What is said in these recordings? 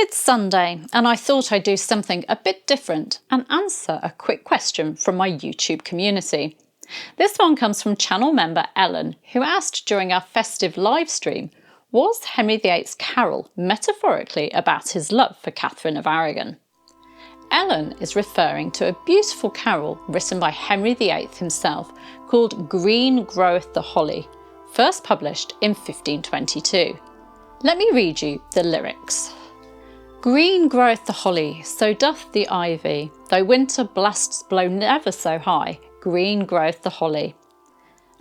It's Sunday, and I thought I'd do something a bit different and answer a quick question from my YouTube community. This one comes from channel member Ellen, who asked during our festive live stream, was Henry VIII's carol metaphorically about his love for Catherine of Aragon? Ellen is referring to a beautiful carol written by Henry VIII himself called Groweth the Holly, first published in 1522. Let me read you the lyrics. Green groweth the holly, so doth the ivy, though winter blasts blow never so high, green groweth the holly.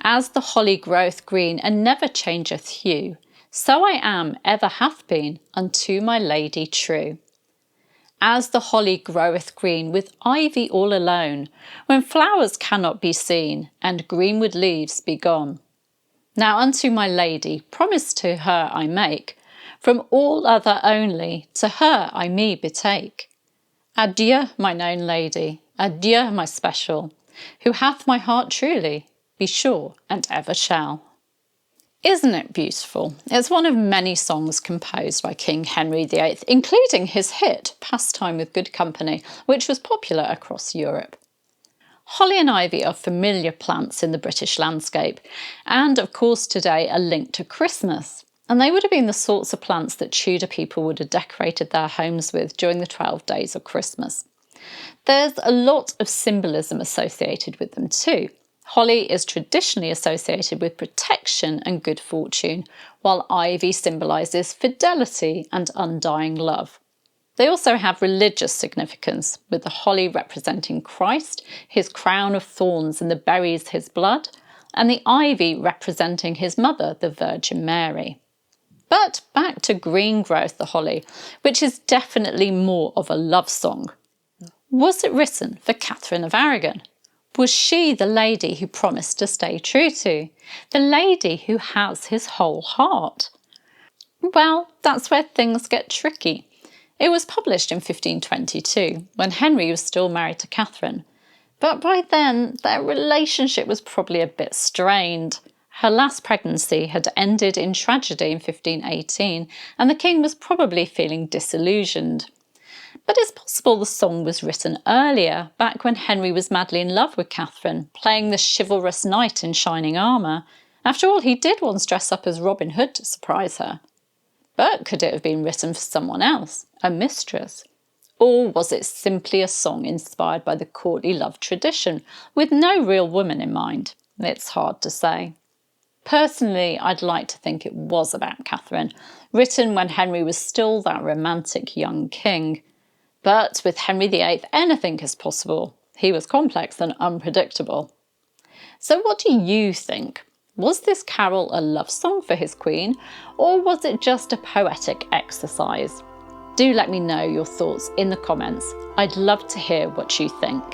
As the holly groweth green and never changeth hue, so I am, ever hath been, unto my lady true. As the holly groweth green with ivy all alone, when flowers cannot be seen, and greenwood leaves be gone. Now unto my lady, promise to her I make, from all other only, to her I me betake. Adieu, mine own lady, adieu, my special, who hath my heart truly, be sure and ever shall. Isn't it beautiful? It's one of many songs composed by King Henry VIII, including his hit Pastime with Good Company, which was popular across Europe. Holly and ivy are familiar plants in the British landscape, and of course today are linked to Christmas. And they would have been the sorts of plants that Tudor people would have decorated their homes with during the 12 days of Christmas. There's a lot of symbolism associated with them too. Holly is traditionally associated with protection and good fortune, while ivy symbolises fidelity and undying love. They also have religious significance, with the holly representing Christ, his crown of thorns and the berries his blood, and the ivy representing his mother, the Virgin Mary. But back to Groweth the Holly, which is definitely more of a love song. Was it written for Catherine of Aragon? Was she the lady who promised to stay true to? The lady who has his whole heart? Well, that's where things get tricky. It was published in 1522, when Henry was still married to Catherine. But by then, their relationship was probably a bit strained. Her last pregnancy had ended in tragedy in 1518, and the king was probably feeling disillusioned. But it's possible the song was written earlier, back when Henry was madly in love with Catherine, playing the chivalrous knight in shining armour. After all, he did once dress up as Robin Hood to surprise her. But could it have been written for someone else, a mistress? Or was it simply a song inspired by the courtly love tradition, with no real woman in mind? It's hard to say. Personally, I'd like to think it was about Catherine, written when Henry was still that romantic young king. But with Henry VIII, anything is possible. He was complex and unpredictable. So what do you think? Was this carol a love song for his queen, or was it just a poetic exercise? Do let me know your thoughts in the comments. I'd love to hear what you think.